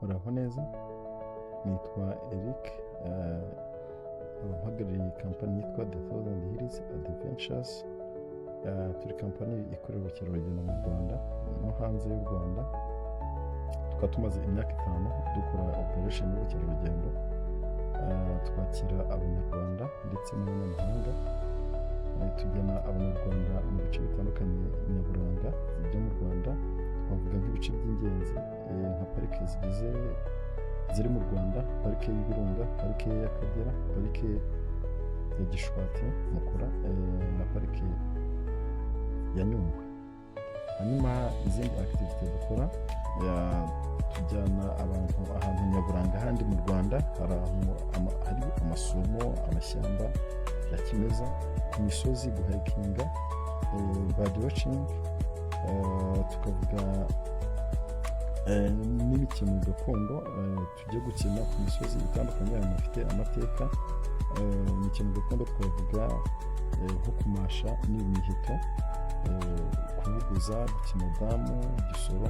Muraho neza, nitwa Eric, mpagarariye kampani yitwa The Thousand Hills Adventures. Turi kampani ikorera ubukerarugendo mu Rwanda no hanze y'u Rwanda. Tukaba tumaze imyaka 5 dukora operation y'ubukerarugendo, twakira abanyarwanda ndetse n'abanyamahanga. Tujyana abanyarwanda mu bice bitandukanye nyaburanga byo mu Rwanda. Twavuga nk'ibice by'ingenzi nka parike ziri mu Rwanda, parike y'Ibirunga, parike y'Akagera, parike ya Gishwati Mukura, na parike ya Nyungwe. Hanyuma izindi activity dukora, tujyana abantu ahantu nyaburanga handi mu Rwanda, hari amasumo, amashyamba ya kimeza, ku misozi guhikinga, bird watching, tukavuga n'imikino gakondo tujya gukina ku misozi itandukanye ahantu hafite amateka. Imikino gakondo twavuga nko kumasha n'imiheto, kubuguza, gukina damu, igisoro,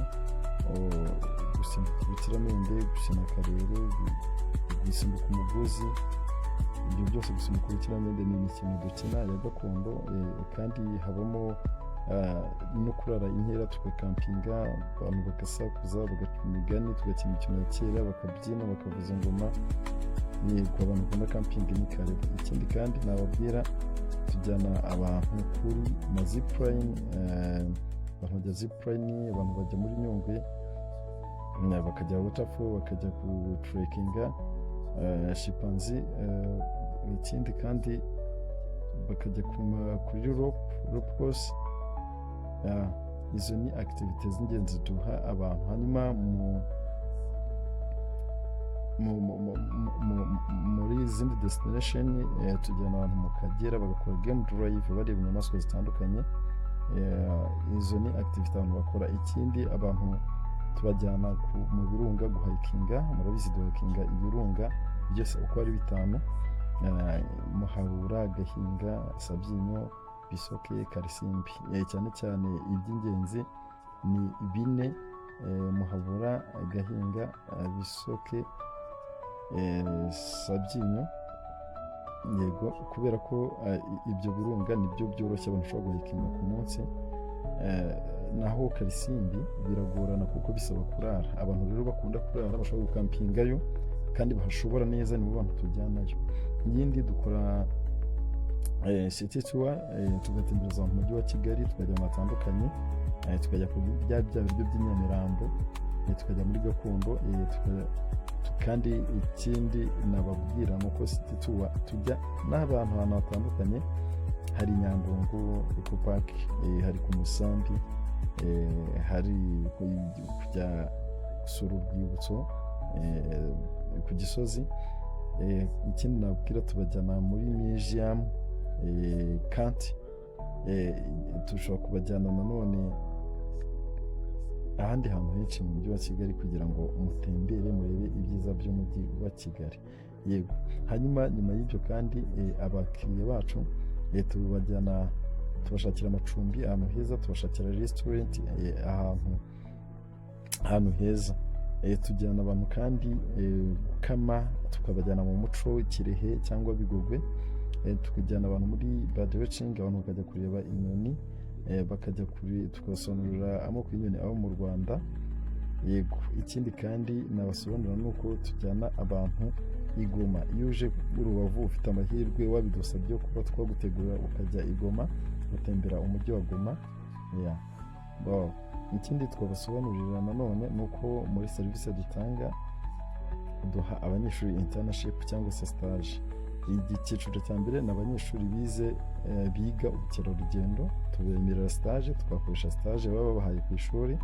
gusimbuka urukiramende, gukina karere, gusimbuka umugozi. Ibyo byose gusimbuka urukiramende ni imikino dukina ya gakondo, kandi habamo no kurara inkera, tugakampinga, abantu bagasakuza, bagaca imigani, tugakina imikino ya kera, bakabyina, bakavuza ingoma. Yego, abantu bakunda camping ni kare. Ikindi kandi nababwira, tujyana abantu kuri na zipline, abantu bajya zipline, abantu bajya muri Nyungwe, bakajya waterfall, bakajya ku trekkinga, chimpanzee. Ikindi kandi bakajya kuri rope course. Izo ni activities z'ingenzi duha abantu. Hanyuma muri izindi destination, tujyana abantu mu Kagera bagakora game drive, bareba inyamaswa zitandukanye. Izo ni activity abantu bakora. Ikindi, abantu tubajyana mu birunga guhikinga. Murabizi duhikinga ibirunga byose uko ari 5: Muhabura, Gahinga, Sabyinyo, Bisoke, Karisimbi. Cyane cyane iby'ingenzi ni 4: Muhabura, Gahinga, Bisoke, Sabyinyo. Yego, kubera ko ibyo birunga nibyo byoroshye abantu bashobora guhikinga ku munsi. Naho Karisimbi biragorana kuko bisaba kurara. Abantu rero bakunda kurara bashobora gukampingayo kandi bahashobora neza, nibo bantu tujyanayo. Yindi dukora city tour, tugatembereza mu mujyi wa Kigali, tukajya mu hatandukanye, tukajya ku bya biryo by'Inyamirambo, tukajya muri gakondo. Kandi ikindi nababwira nuko city tour tujya n'abantu ahantu hatandukanye. Hari Nyandungu Eco Park, hari ku Musambi, hari kujya gusura urwibutso ku Gisozi. Ikindi nababwira, tubajyana muri museum, kanti, dushobora kubajyana nanone ahandi hantu henshi mu mujyi wa Kigali kugira ngo mutembere murebe ibyiza by'umujyi wa Kigali. Yego, hanyuma nyuma y'ibyo kandi abakiriya bacu tubajyana, tubashakira amacumbi ahantu heza, tubashakira restaurant ahantu heza. Tujyana abantu kandi gukama, tukabajyana mu muco Kirehe cyangwa Bigogwe. Tukajyana abantu muri bird watching, abantu bakajya kureba inyoni, bakajya tukabasobanurira amoko y'inyoni abo mu Rwanda. Yego, ikindi kandi nabasobanurira nuko tujyana abantu i Goma. Iyo uje Rubavu ufite amahirwe wabidusabye kuba twagutegura ukajya i Goma, gutembera umujyi wa Goma. Ikindi twabasobanurira nanone nuko muri serivisi dutanga, duha abanyeshuri internship cyangwa se stage. Icyiciro cya mbere ni abanyeshuri biga ubukerarugendo, tubemerera stage, tugakoresha stage baba babahaye ku ishuri.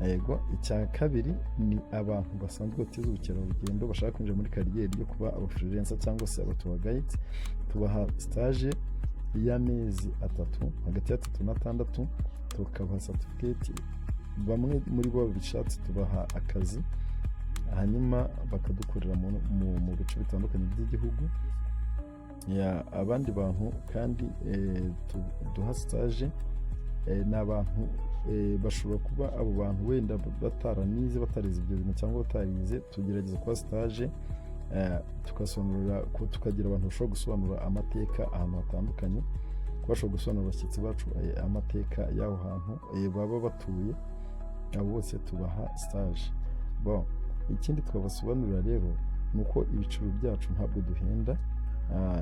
Yego, icya kabiri ni abantu basanzwe batize ubukerarugendo bashaka kwinjira muri kariyeri yo kuba aba freelancer cyangwa se aba tour guide. Tubaha stage y'amezi 3, hagati ya 3 na 6, tukabaha certificate. Bamwe muri bo bishatse tubaha akazi, hanyuma bakadukorera mu bice bitandukanye by'igihugu. Abandi bantu kandi duha stage n'abantu bashobora kuba abo bantu wenda bataranize batarize ibyo bintu cyangwa batarize, tugerageza kuba stage tukagira abantu bashobora gusobanura amateka ahantu hatandukanye, bashobora gusobanurira abashyitsi bacu amateka y'aho hantu baba batuye, abo bose tubaha stage. Bon, ikindi twabasobanurira rero ni uko ibiciro byacu ntabwo duhenda,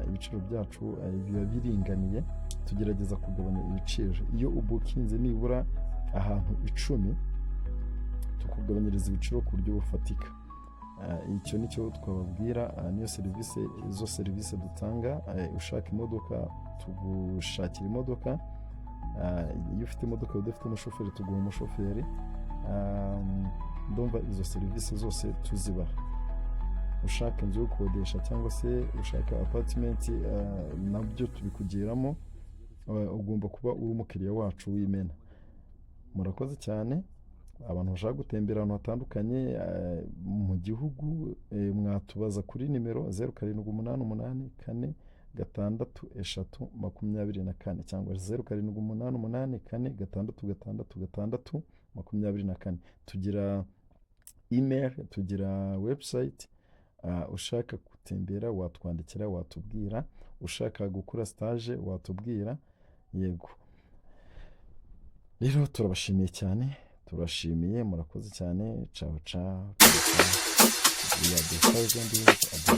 ibiciro byacu biba biringaniye, tugerageza kugabanya ibiciro. Iyo ubukinze nibura ahantu 10 tukugabanyiriza ibiciro ku buryo bufatika. Icyo nicyo twababwira, niyo serivisi dutanga. Ushaka imodoka tugushakira imodoka, iyo ufite imodoka udafite umushoferi tuguha umushoferi. Ndumva izo serivisi zose tuzibaha. Ushaka inzu yo gukodesha cyangwa se ushaka apartment, nabyo tubikugiramo. Ugomba kuba uri umukiriya wacu w'imena. Murakoze cyane. Abantu bashaka gutembera ahantu hatandukanye mu gihugu, mwatubaza kuri nimero 0788463624 cyangwa 0788466624. Tugira email, tugira website. Ushaka gutembera watwandikira, watubwira. Ushaka gukora stage watubwira. Yego, rero turabashimiye cyane, turashimiye, murakoze cyane. Ciao ciao. We are the 1000 years of the